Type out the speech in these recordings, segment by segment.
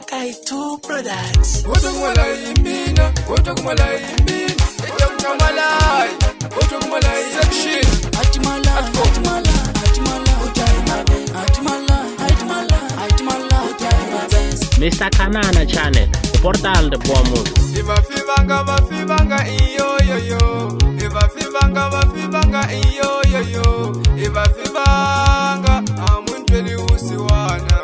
Kaitu Products. Otokumala imina, otokumala imina. Otokumala, otokumala section. Atimala, atimala, atimala, atimala, atimala, atimala, Mr. Kanana Channel, portal de Bomu. Vafivanga iyo yo yo. Vafivanga iyo yo yo. Vafivanga amuntweli usiwana.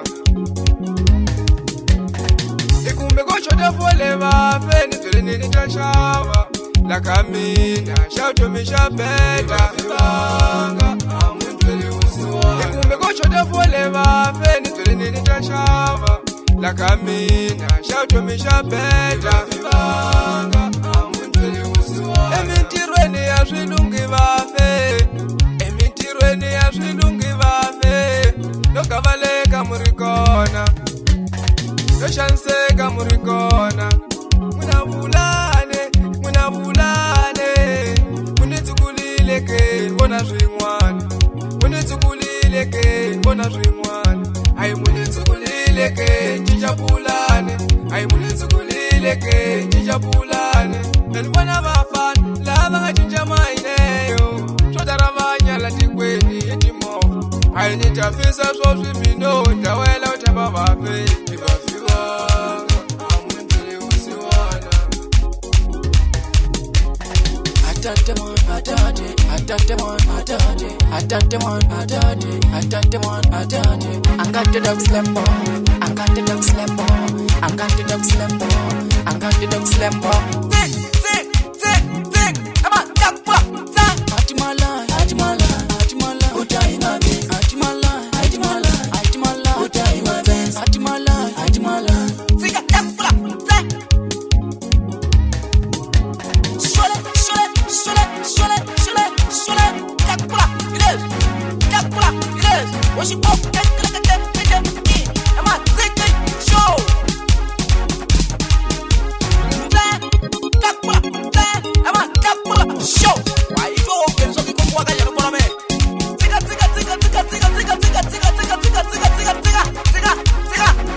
Ikumbe kocho defole vafe nitwele nitashava. La kamina shauto mishapeta. Vafivanga amuntweli usiwana. Ikumbe kocho defole vafe nitwele nitashava. La kamina shauto mishapeta. Vafivanga amuntweli usiwana. Emitirweni ya swilungi vafe. Emitirweni ya swilungi vafe. Nokavaleka murikona. Yoshanseka murikona. Munavulane. Munitsukulileke bona swin'wana. Munitsukulileke bona swin'wana. Ai munitsukulileke njijapulane. Ai munitsukulileke njijapulane. Nibona vafana lava ngajinja maineyo. Sotaravanya la tikweni itimo. Ai nitafisa swo swipino tawela utaba vafe. I got the dog slambo, I got the dog slambo, I got the dog slambo, I got the dog slambo. Come on, Atimala, Atimala, Atimala, Utaima, Atimala, Atimala, Atimala, Utaima, Atimala, Atimala. What's your pop? I'm a thinking show. I'm a show. Why you go? So you come walk out for me. Tika.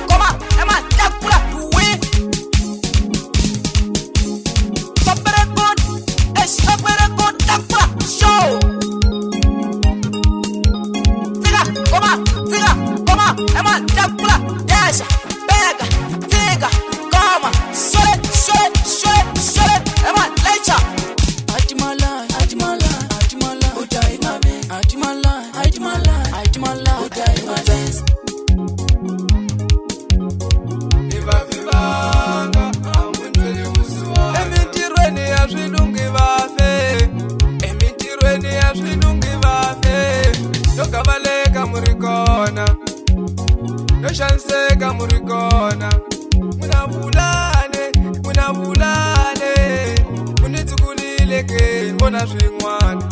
Come on, I'm a tapula. We. Stop it, good. Tapula show. Come on, I'm a tapula, dash, bega, digga, come on, shut it, I'm a later. Atimala, Utaima, Atimala, Utaima, Vivanga, amuntweli usiwana. Emitirweni ya swilungi vafe. Emitirweni ya swilungi vafe. Nokavaleka murikona. Yoshanseka murikona. Munavulane. Munitsukulileke bona swin'wana.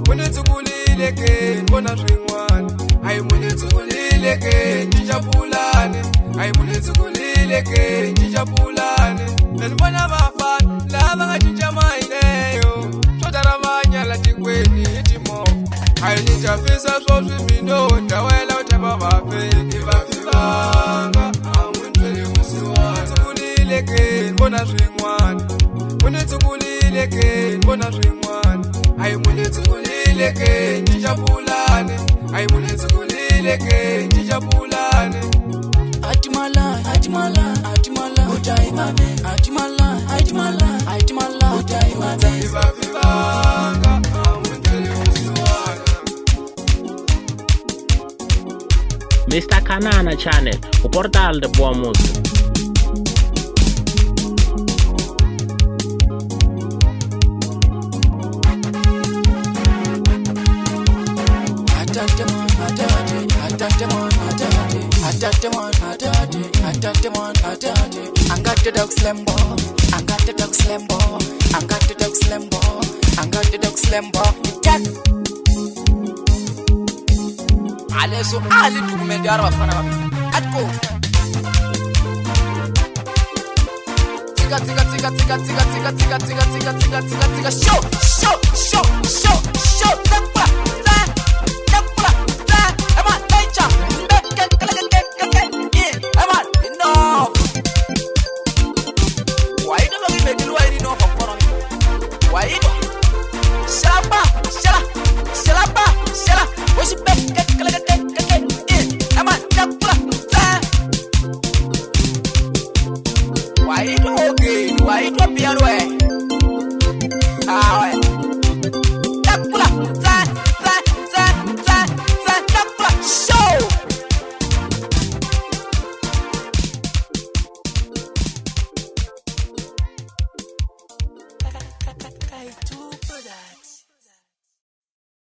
Munitsukulileke bona swin'wana. Ai munitsukulileke njijapulane. Ai munitsukulileke njijapulane. Nibona vafana lava ngajinja maineyo. Sotaravanya la tikweni itimo. Ai nitafisa swo swipino tawela utaba vafe. Vafivanga amuntweli usiwana. Munitsukulileke bona swin'wana. Munitsukulileke bona swin'wana. Ai munitsukulileke njijapulane. Ai munitsukulileke njijapulane. Atimala, Utaima, Atimala, Utaima, Vivanga amuntweli usiwana. Mr. Kanana Channel, portal de Bomu. I got the dog slambo, I got the dog slambo, I got the dog slambo, I got the dog slambo. Aleso ali document yaro afana atko. Tika show.